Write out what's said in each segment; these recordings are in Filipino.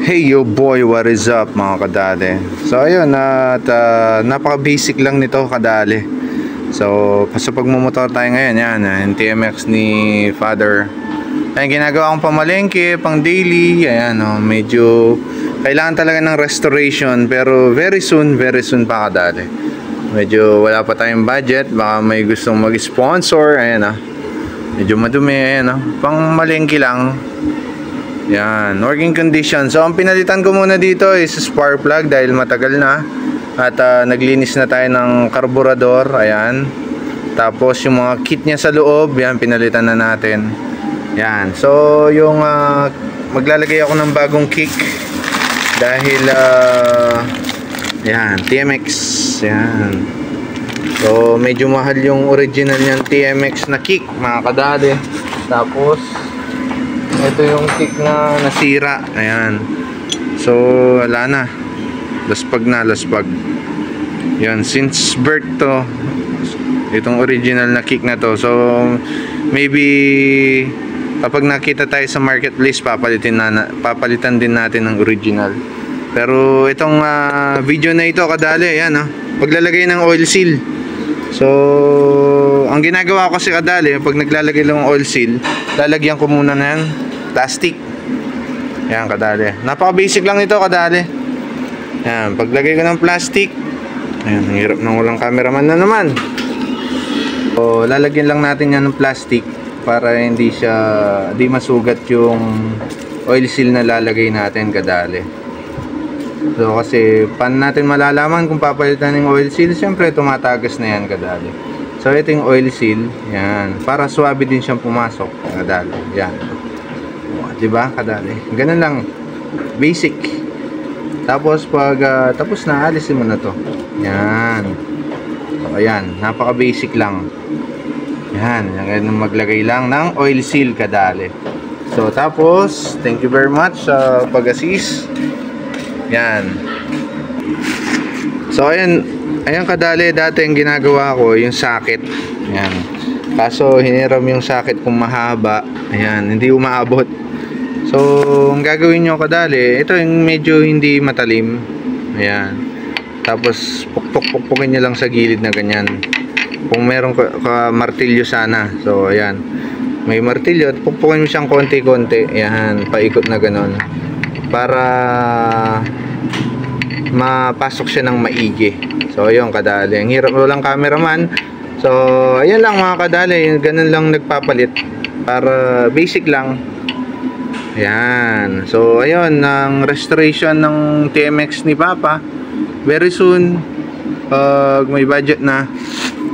Hey yo boy, what is up mga kadali? So ayun, at napaka-basic lang nito kadali. So sa pagmumotor tayo ngayon, yan, yung TMX ni Father. Ayan, ginagawa kong pamalengke, pang daily. Ayan, medyo kailangan talaga ng restoration, pero very soon pa kadali. Medyo wala pa tayong budget, baka may gustong mag-sponsor. Ayan, medyo madumi. Ayan, pang malengke lang. Yan, working condition. So ang pinalitan ko muna dito is spark plug dahil matagal na. At naglinis na tayo ng karburador. Ayan. Tapos yung mga kit niya sa loob, yan, pinalitan na natin. Yan. So yung maglalagay ako ng bagong kick dahil yan, TMX. Yan. So medyo mahal yung original niyang TMX na kick, mga kadali. Tapos ito yung kick na nasira. Ayan. So wala na. Laspag. Yan, since birth to itong original na kick na to. So maybe kapag nakita tayo sa marketplace, papalitan din natin ng original. Pero itong video na ito kadali, ayan, paglalagay ng oil seal. So ang ginagawa ko kasi kadali, pag naglalagay lang ng oil seal, lalagyan ko muna na yan plastic. Yan kadali. Napaka basic lang nito kadali. Yan, paglagay ko ng plastic. Ayan, ang hirap ng walang cameraman na naman. So lalagyan lang natin yan ng plastic para hindi masugat yung oil seal na lalagay natin kadali. So kasi paano natin malalaman kung papalitan ng oil seal? Siyempre tumatagas na yan kadali. So ito yung oil seal. Yan, para swabe din siyang pumasok kadali. Yan, diba kadali? Ganun lang, basic. Tapos pag tapos na, alisin mo na to. Yan. So ayan, napaka basic lang. Yan, maglagay lang ng oil seal kadali. So tapos, thank you very much sa pag-assist. Yan. So ayan kadali, dati yung ginagawa ko yung socket. Yan. Kaso hiniram yung socket kung mahaba. Ayan, hindi umaabot. So ang gagawin nyo kadali, ito yung medyo hindi matalim. Ayan. Tapos pukpukin nyo lang sa gilid na ganyan. Kung meron ka martilyo sana. So ayan, may martilyo at pukpukin mo siyang konti-konti. Ayan, paikot na ganon, para mapasok siya ng maigi. So ayun kadali, ang hirap walang cameraman. So ayan lang mga kadali, ganun lang nagpapalit, para basic lang. Ayan. So ayun, ang restoration ng TMX ni Papa very soon, pag may budget na.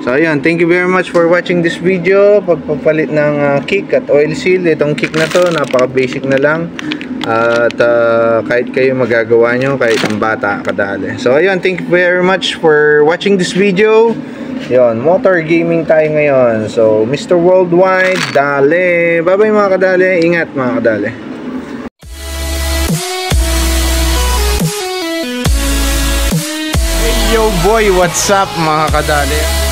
So ayun, thank you very much for watching this video. Pagpapalit ng kick at oil seal, itong kick na to, napaka basic na lang. At kahit kayo magagawa nyo, kahit ang bata kadali. So ayun, thank you very much for watching this video. Yun, motor gaming tayo ngayon. So Mr. Worldwide, dali. Bye bye mga kadali. Ingat mga kadali. Hey yo boy, what's up mga kadali?